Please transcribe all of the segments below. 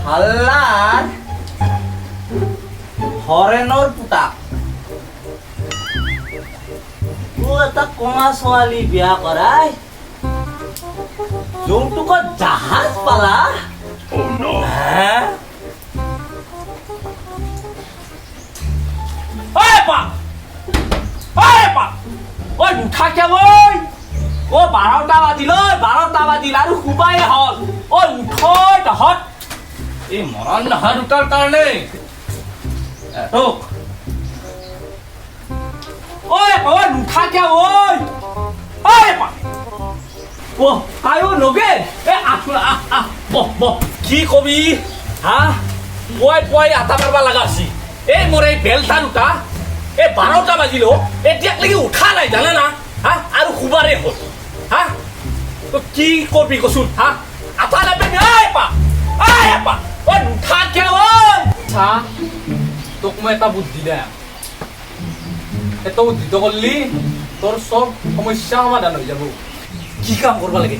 হাল্লাৰ হৰেণৰ পুতাক এটা কঙা ছোৱালী বিয়া কৰাই যৌতুকত জাহাজ পালা হে? ঐ পা ঐ উঠা কিয় ঐ 12টা বাজিল আৰু শুবাই হ'ল ঐ উঠ তহঁত এই মৰণ নহয় দুটাৰ কাৰণে তোক ঐ নুঠা কিয় ঐ আয়ো নগে কি কবি হা পুৱাই আটা মাৰিব লগা আছিল এই মোৰ এই বেলটা দুটা এই 12টা বাজিল এতিয়ালৈকে উঠা নাই জানে না হা আৰু শুবাৰে হ'ল হা কি কৰবি কচোন হা আটা নাপাবি নুঠা কিয় চা তোক মই এটা বুদ্ধি দে এটা বুদ্ধিটো করলি তোর সব সমস্যা সমাধান হয়ে যাব কি কাম কৰিব লাগে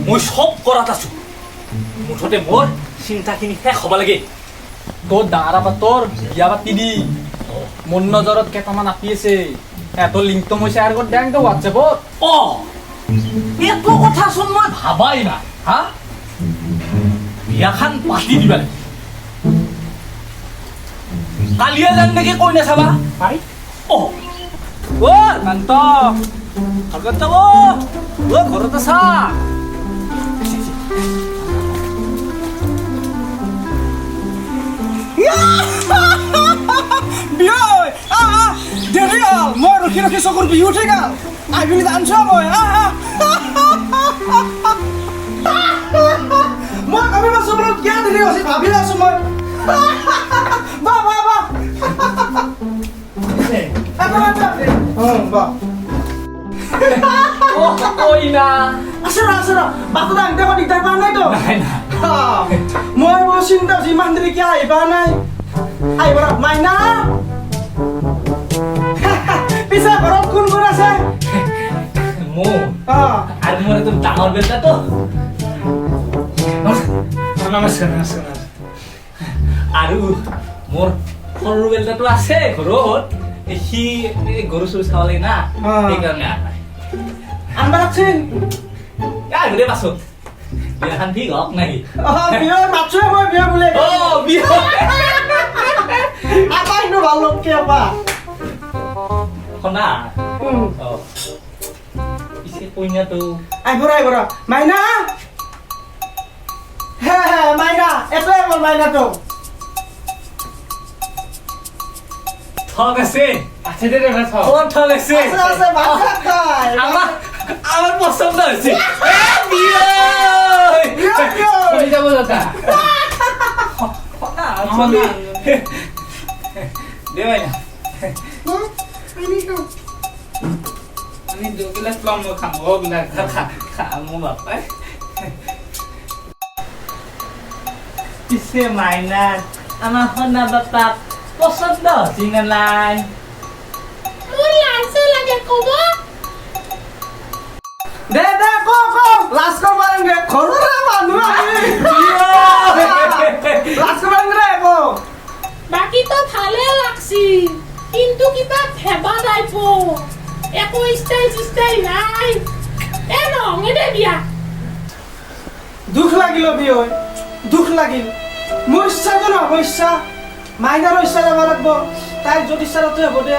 মই সব কৰাত আছো মুঠতে মোৰ চিন্তাখিনি শেষ হ'ব লাগে তোৰ ডাঙৰা পাতৰ বিয়া পাতি দি মোৰ নজৰত কেইটামান আপি আছে তোৰ লিংকটো মই শ্বেয়াৰ কৰি দিম তো হোৱাটছএপত এইটো কথাচোন মই ভাবাই নাই হা বিয়াখন পাতি দিবা লাগে কালিয়ে যাম নেকি কৈ নাচাবা পাৰি কান্ত আগত ঘৰত আছা দেৰি হ'ল মই ৰখি চকুৰ বিহু উঠি গ'ল আহিবি জানছো মই মই ভাবি আছো বোলো কিয় দেৰি হৈছে ভাবি আছো মই মই চিন্তা ইমান দেৰি কিয় আহিবা নাই আহিব মাইনা পিছে ঘৰত কোন কোন আছে মোৰ আৰু মোৰ একদম ডাঙৰ বেটাটো নমস্কাৰ আৰু মোৰ সৰু বেটাটো আছে ঘৰত সি গৰু চৰু চাব লাগে না সেইকাৰণে আনবা লাগছিল আহিব দে পাছত বিয়াখন ঠিক হওক নাই বিয়া মাতছোৱে মই বিয়া বোলে আপা ইনো ভাল লগকে আপা শুনা পিছে কইনাটো আহিব মাইনা হে মাইনা এটাই মোৰ মাইনাটো ঠক আছে আছে দে ঠক আছে আমার পছন্দ হয়েছে চলি যাব দাদা দে ভাই না আমি দুগিলাস লম খাম ও গিলাস খামো বাপাই পিছে মাইনা আমার হনা বাপা পছন্দ হচ্ছে না নাই মোৰ লাজে লাগে কব দে কো লাজ কৰবাৰ দে ঘৰৰে মানুহ আমি লাজ কৰবাৰ দে কো বাকি তো ভালে লাগছি কিন্তু কিবা ভেবা টাইপ একো স্টাইল নাই নহঙে দে বিয়া দুখ লাগিল বিয় দুখ লাগিল মোৰ ইচ্ছাটো নহ'ব ইচ্ছা মাইনাৰো ইচ্ছা যাব লাগিব তাইৰ যদি ইচ্ছা নথয় হ'ব দে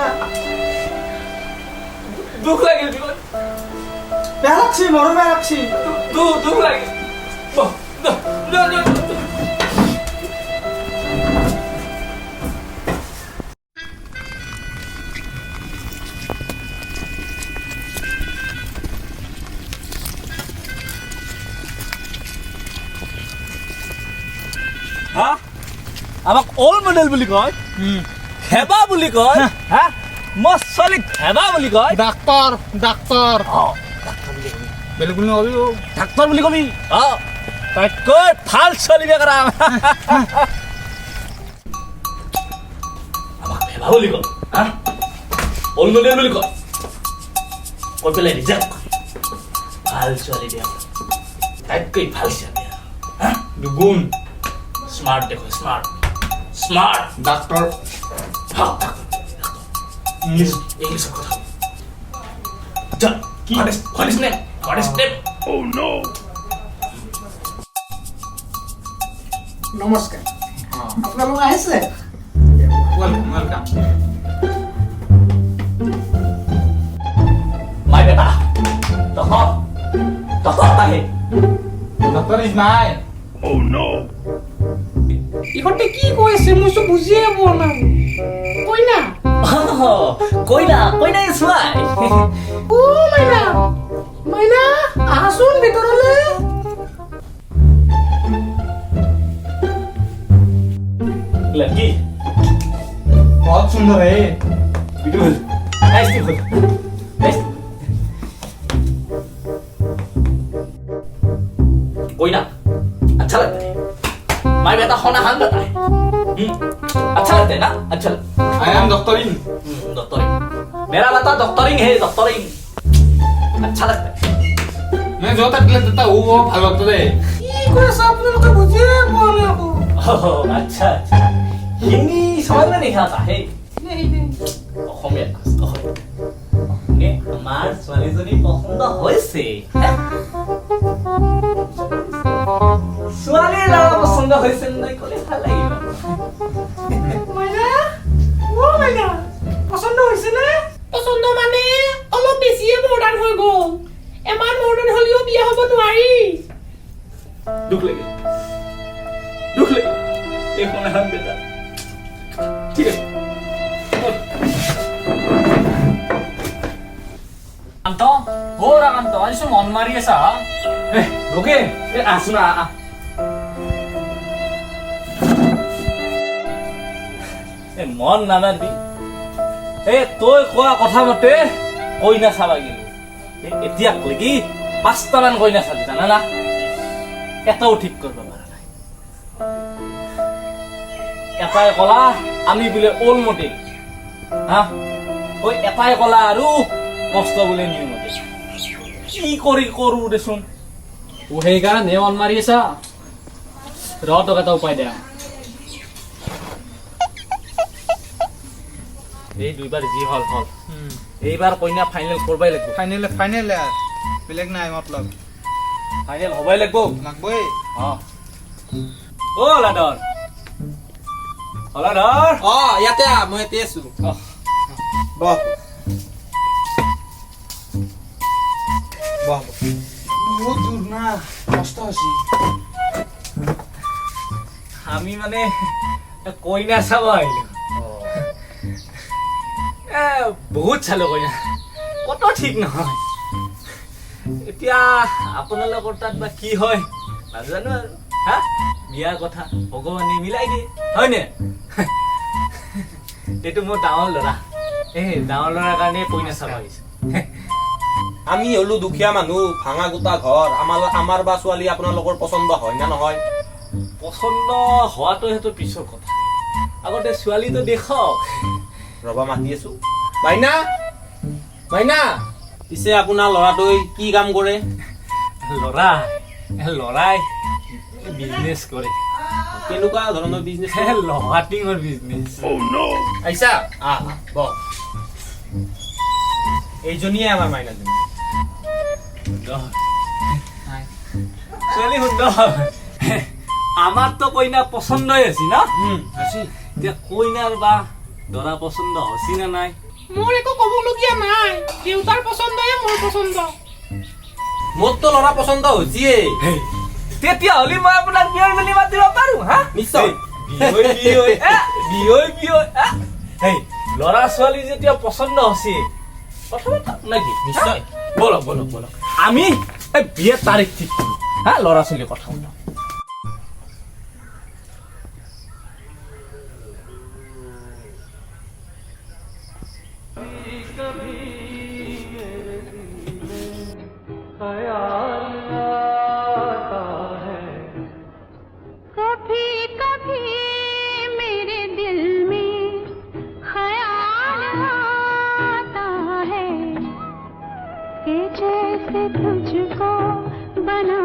দুখ লাগিল বেয়া লাগছি মোৰো বেয়া লাগছি দুখ লাগিল আমাক অল মডেল বুলি কয় হেবা বুলি কয় হা মই ছোৱালীক হেবা বুলি কয় ডাক্তাৰ বেলেগ বুলি নকবি ডাক্তৰ বুলি কবি তাতকৈ ভাল ছোৱালী বিয়া কৰা আমাক হেবা বুলি কয় অল মডেল বুলি কয় কৈ পেলাই ৰিজাৰ্ভ ভাল ছোৱালী বিয়া তাতকৈ ভাল ছোৱালী দুগুণ स्मार्ट देखो स्मार्ट स्मार्ट ডাক্তার हाँ इंग्लिश इंग्लिश में কথা चल what is name what is name নমস্কাৰ আপোনালোক আহিছে ওয়েলকাম ওয়েলকাম माय बेटा डॉक्टर आता है ডক্টৰ ইজ মাই ইহঁতে কি কৈ আছে মই চব বুজিয়ে পোৱা নাই কইনা कोई ना इस वाई ও মাইনা মাইনা আহাচোন ভিতৰলৈ लड़की बहुत सुंदर है ब्यूटीफुल आइसक्रीम खुद कोई ना अच्छा लगता है माय बेटा होना हम लगता है अच्छा लगता है ना अच्छा आई एम डॉक्टरिंग डॉक्टरिंग मेरा बेटा डॉक्टरिंग है डॉक्टरिंग अच्छा लगता है मैं जो टैबलेट देता हूँ वो ভাল लगता है কি কৈ আছে আপোনালোকে বুজিয়ে পোৱা নাই আকৌ ओह अच्छा अच्छा हिंदी समझ में नहीं आता है নেই নেই অসমীয়া নে আমার ছোৱালীজনী পছন্দ হৈছে ছোৱালীৰ ল'ৰা পছন্দ হৈছে নাই ক'লে ভাল লাগিব মাইনা ও মাইনা পছন্দ হৈছে নে পছন্দ মানে অলপ বেছিয়ে মডাৰ্ণ হৈ গ'ল এমান মডাৰ্ণ হ'লেও বিয়া হ'ব নোৱাৰি दुख लगे एक होना हम बेटा ठीक है কান্ত বৰা কান্ত আজি মন মাৰি আছা ओके सुना মন নামাৰবি তই কোৱা কথা মতে কইনা চাবা গেলো এতিয়া লাগি 5টা মান কইনা চাবি জানা না এটাও ঠিক কৰিব পৰা নাই এটাই কলা আমি বোলে ওল মতে হা ওই এটাই কলা আৰু কষ্ট বোলে নিউ মতে কি কৰো দেচোন ও সেইকাৰণে মন মাৰি আছা ৰ তোক এটা উপায় দিয়া এই দুইবাৰ যি হল এইবাৰ কইনা ফাইনেল কৰবাই লাগিব ফাইনেল বেলেগ নাই মতলব ফাইনেল হবাই লাগিব লাগবই ও লাডৰ ইয়াতে মই ইয়াতে আছো বহ বহ বহুত দূৰ না কষ্ট হৈছে আমি মানে কইনা চাব আহিলো বহুত চালো কইনা কত ঠিক নহয় এতিয়া আপোনালোকৰ তাত বা কি হয় নাজানো আৰু হা বিয়াৰ কথা ভগৱানে মিলাই দিয়ে হয়নে এইটো মোৰ ডাঙৰ ল'ৰা ডাঙৰ ল'ৰাৰ কাৰণে কইনা চাব আহিছো আমি হলো দুখীয়া মানুহ ভাঙা গোটা ঘৰ আমাৰ বা ছোৱালী আপোনালোকৰ পছন্দ হয় না নহয় পছন্দ হোৱাটো সেইটো পিছৰ কথা আগতে ছোৱালীটো দেখক ৰবা মাতি আছো মাইনা মাইনা পিছে আপোনাৰ ল'ৰাটোই কি কাম কৰে ল'ৰাই বিজনেছ কৰে কেনেকুৱা ধৰণৰ বিজনেছ লহাটিঙৰ বিজনেছ আহিছা বহ এইজনীয়ে আমাৰ মাইনাজনী ছোৱালী সুন্দৰ আমাৰতো কইনা পছন্দই আছিল ন এতিয়া কইনাৰ বা দৰা পছন্দ হৈছি নে নাই মোৰ একো ক'বলগীয়া নাই দেউতাৰ পছন্দয়ে মোৰ পছন্দ মোৰতো ল'ৰা পছন্দ হৈছিয়ে তেতিয়াহ'লে মই আপোনাক বিয়ৈ বুলি মাতিব পাৰো হা নিশ্চয় ল'ৰা ছোৱালী যেতিয়া পছন্দ হৈছে প্ৰথমে নেকি নিশ্চয় বলক আমি বিয়েৰ তাৰিখ ঠিক কৰো হা ল'ৰা ছোৱালীৰ কথা শুনো कभी कभी मेरे दिल में ख्याल आता है कि जैसे तुझको बना